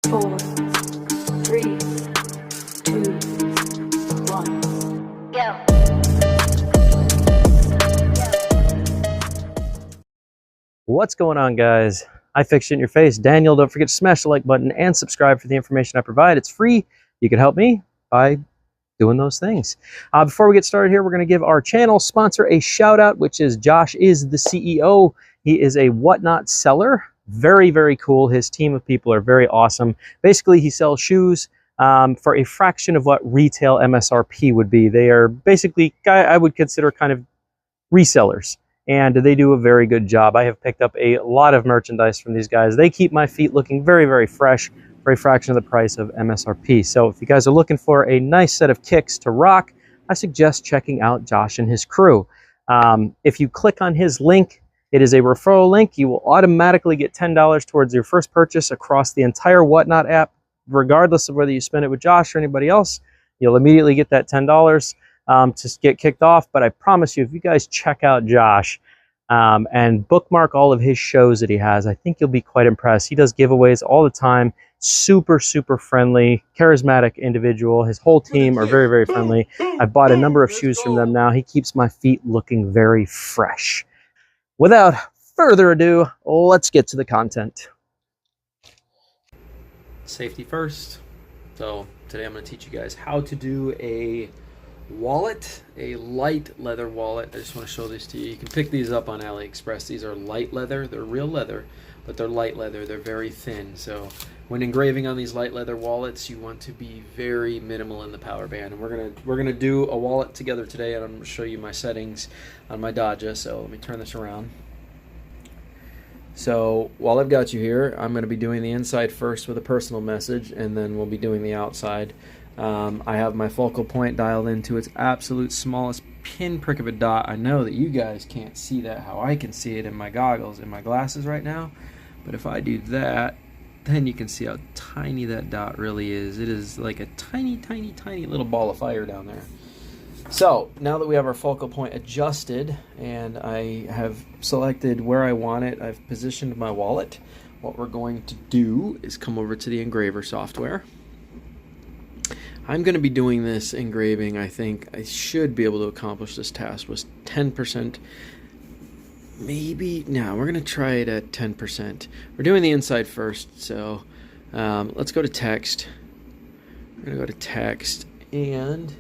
4, 3, 2, 1. Go. What's going on, guys? I fixed it in your face. Daniel, don't forget to smash the like button and subscribe for the information I provide. It's free. You can help me by doing those things. Before we get started here, we're going to give our channel sponsor a shout out, which is Josh is the CEO. He is a whatnot seller. Very, very cool. His team of people are very awesome. Basically, he sells shoes for a fraction of what retail MSRP would be. They are basically, I would consider kind of resellers. And they do a very good job. I have picked up a lot of merchandise from these guys. They keep my feet looking very, very fresh for a fraction of the price of MSRP. So if you guys are looking for a nice set of kicks to rock, I suggest checking out Josh and his crew. If you click on his link, it is a referral link. You will automatically get $10 towards your first purchase across the entire Whatnot app, regardless of whether you spend it with Josh or anybody else. You'll immediately get that $10. To get kicked off. But I promise you, if you guys check out Josh and bookmark all of his shows that he has, I think you'll be quite impressed. He does giveaways all the time. Super, super friendly, charismatic individual. His whole team are very, very friendly. I've bought a number of shoes from them now. He keeps my feet looking very fresh. Without further ado, let's get to the content. Safety first. So today I'm going to teach you guys how to do a wallet, a light leather wallet. I just want to show this to you. You can pick these up on AliExpress. These are light leather. They're real leather, but they're light leather. They're very thin. So when engraving on these light leather wallets, you want to be very minimal in the power band. And we're gonna do a wallet together today, and I'm gonna show you my settings on my DAJA. So let me turn this around. So while I've got you here, I'm going to be doing the inside first with a personal message, and then we'll be doing the outside. I have my focal point dialed into its absolute smallest pinprick of a dot. I know that you guys can't see that how I can see it in my goggles, in my glasses right now. But if I do that, then you can see how tiny that dot really is. It is like a tiny, tiny, tiny little ball of fire down there. So now that we have our focal point adjusted and I have selected where I want it, I've positioned my wallet. What we're going to do is come over to the engraver software. I'm going to be doing this engraving. I think I should be able to accomplish this task with 10%. Maybe, no, we're going to try it at 10%. We're doing the inside first, so let's go to text. We're going to go to text, and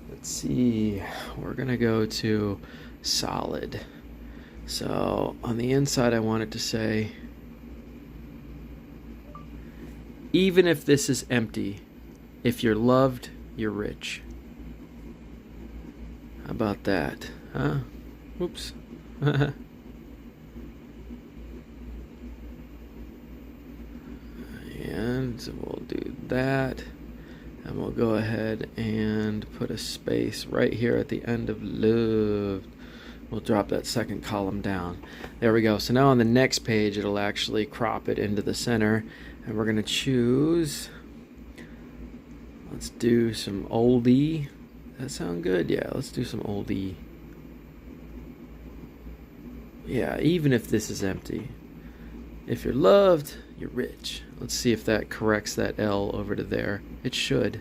let's see, we're going to go to solid. So on the inside, I want it to say, even if this is empty, if you're loved, you're rich. How about that, huh? Oops. And we'll do that. And we'll go ahead and put a space right here at the end of loved. We'll drop that second column down. There we go. So now on the next page, it'll actually crop it into the center. And we're going to choose... Let's do some oldie. Does that sound good? Yeah, let's do some oldie. Yeah, even if this is empty. If you're loved, you're rich. Let's see if that corrects that L over to there. It should.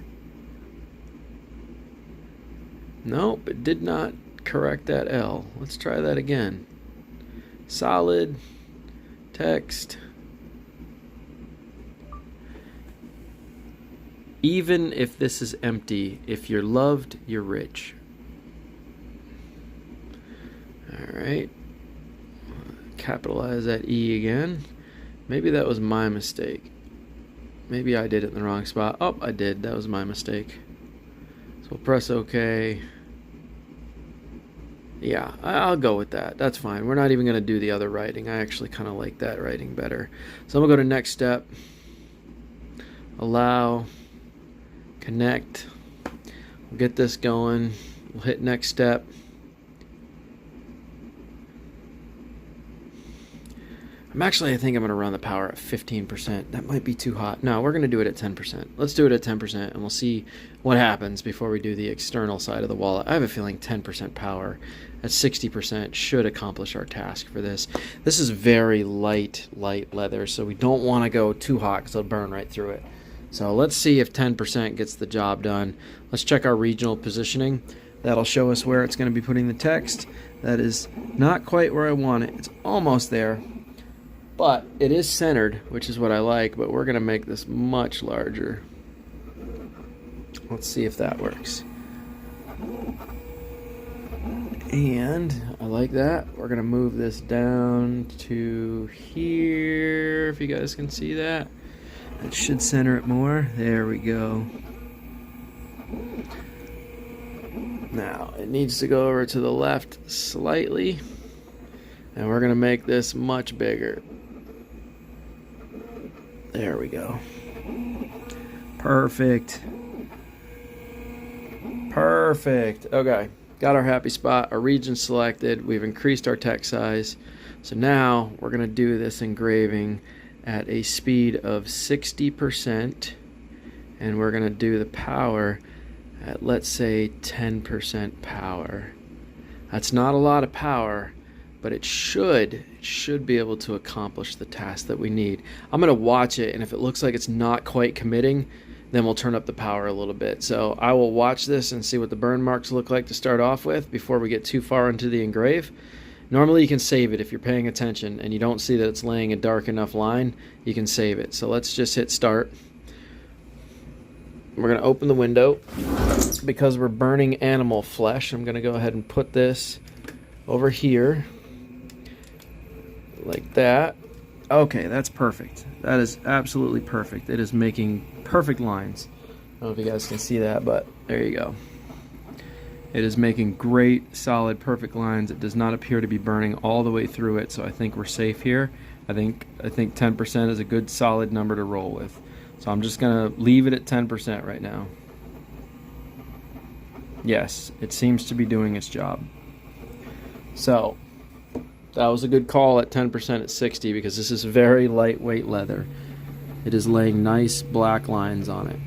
Nope, it did not correct that L. Let's try that again. Solid. Text. Even if this is empty, if you're loved, you're rich. Alright. Capitalize that E again. Maybe that was my mistake. Maybe I did it in the wrong spot. Oh, I did. That was my mistake. So we'll press OK. Yeah, I'll go with that. That's fine. We're not even going to do the other writing. I actually kind of like that writing better. So I'm going to go to next step. Allow. Connect. We'll get this going. We'll hit next step. I think I'm going to run the power at 15%. That might be too hot. No, we're going to do it at 10%. Let's do it at 10% and we'll see what happens before we do the external side of the wallet. I have a feeling 10% power at 60% should accomplish our task for this. This is very light leather, so we don't want to go too hot because it'll burn right through it. So let's see if 10% gets the job done. Let's check our regional positioning. That'll show us where it's going to be putting the text. That is not quite where I want it. It's almost there. But it is centered, which is what I like, but we're going to make this much larger. Let's see if that works. And I like that. We're going to move this down to here, if you guys can see that. That should center it more. There we go. Now, it needs to go over to the left slightly. And we're going to make this much bigger. There we go. Perfect. Perfect. Okay. Got our happy spot, our region selected. We've increased our text size. So now we're going to do this engraving at a speed of 60%. And we're going to do the power at, let's say, 10% power. That's not a lot of power, but it should be able to accomplish the task that we need. I'm going to watch it, and if it looks like it's not quite committing, then we'll turn up the power a little bit. So I will watch this and see what the burn marks look like to start off with before we get too far into the engrave. Normally you can save it if you're paying attention and you don't see that it's laying a dark enough line, you can save it. So let's just hit start. We're going to open the window. Because we're burning animal flesh, I'm going to go ahead and put this over here. Like that. Okay, that's perfect. That is absolutely perfect. It is making perfect lines. I don't know if you guys can see that, but there you go. It is making great, solid, perfect lines. It does not appear to be burning all the way through it, so I think we're safe here. I think 10% is a good, solid number to roll with. So I'm just going to leave it at 10% right now. Yes, it seems to be doing its job. So that was a good call at 10% at 60 because this is very lightweight leather. It is laying nice black lines on it.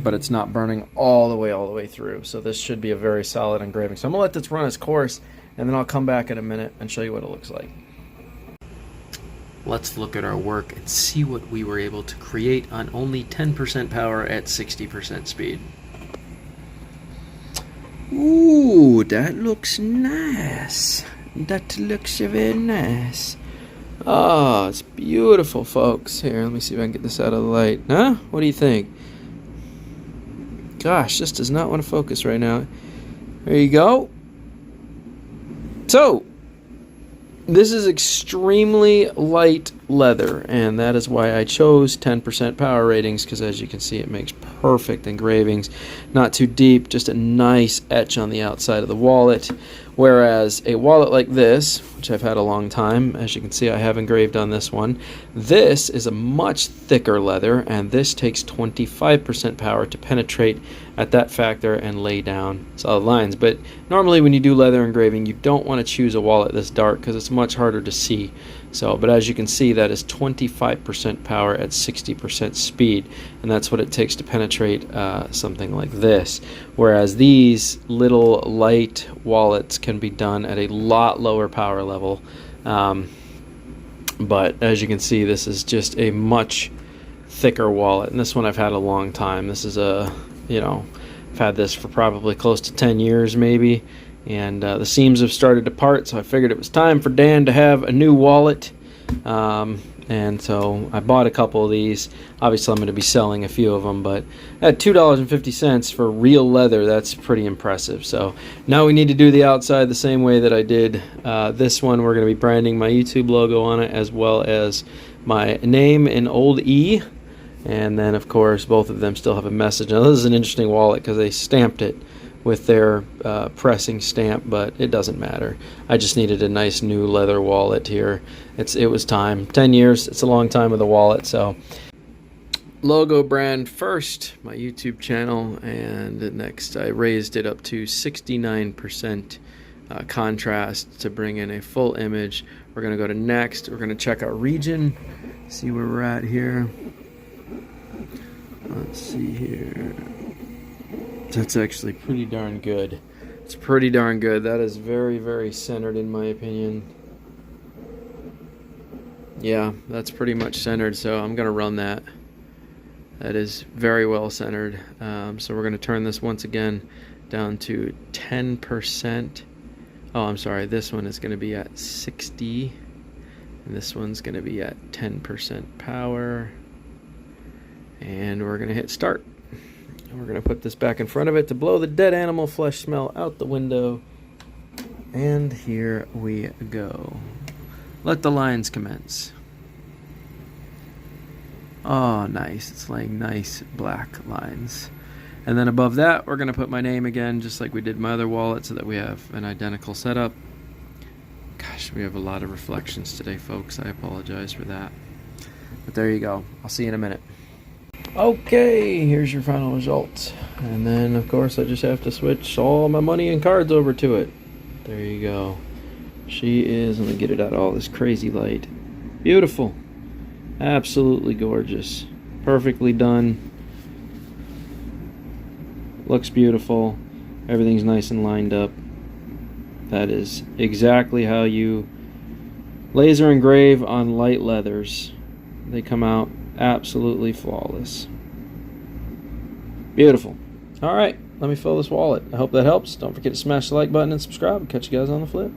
But it's not burning all the way through. So this should be a very solid engraving. So I'm going to let this run its course and then I'll come back in a minute and show you what it looks like. Let's look at our work and see what we were able to create on only 10% power at 60% speed. Ooh, that looks nice. That looks very nice. Oh, it's beautiful, folks. Here, let me see if I can get this out of the light. Huh? What do you think? Gosh, this does not want to focus right now. There you go. So, this is extremely light leather, and that is why I chose 10% power ratings, because as you can see, it makes perfect engravings. Not too deep, just a nice etch on the outside of the wallet. Whereas a wallet like this, which I've had a long time, as you can see I have engraved on this one, this is a much thicker leather, and this takes 25% power to penetrate at that factor and lay down solid lines. But normally when you do leather engraving, you don't want to choose a wallet this dark because it's much harder to see. So, but as you can see, that is 25% power at 60% speed, and that's what it takes to penetrate something like this. Whereas these little light wallets can be done at a lot lower power level. But as you can see, this is just a much thicker wallet, and this one I've had a long time. This is a, I've had this for probably close to 10 years maybe. And the seams have started to part, so I figured it was time for Dan to have a new wallet. And so I bought a couple of these. Obviously, I'm going to be selling a few of them, but at $2.50 for real leather, that's pretty impressive. So now we need to do the outside the same way that I did this one. We're going to be branding my YouTube logo on it, as well as my name in old E. And then, of course, both of them still have a message. Now, this is an interesting wallet because they stamped it with their pressing stamp, but it doesn't matter. I just needed a nice new leather wallet here. It was time. 10 years, it's a long time with a wallet. So logo brand first, my YouTube channel, and next I raised it up to 69% contrast to bring in a full image. We're going to go to next. We're going to check our region, see where we're at here. Let's see here. That's actually pretty darn good. It's pretty darn good. That is very, very centered in my opinion. Yeah, that's pretty much centered, so I'm going to run that. That is very well centered. So we're going to turn this once again down to 10%. Oh, I'm sorry. This one is going to be at 60. And this one's going to be at 10% power. And we're going to hit start. And we're going to put this back in front of it to blow the dead animal flesh smell out the window. And here we go. Let the lines commence. Oh, nice. It's laying nice black lines. And then above that, we're going to put my name again, just like we did my other wallet, so that we have an identical setup. Gosh, we have a lot of reflections today, folks. I apologize for that. But there you go. I'll see you in a minute. Okay, here's your final result. And then, of course, I just have to switch all my money and cards over to it. There you go. She is, let me get it out of all this crazy light. Beautiful. Absolutely gorgeous. Perfectly done. Looks beautiful. Everything's nice and lined up. That is exactly how you laser engrave on light leathers. They come out absolutely flawless. Beautiful. Alright, let me fill this wallet. I hope that helps. Don't forget to smash the like button and subscribe. Catch you guys on the flip.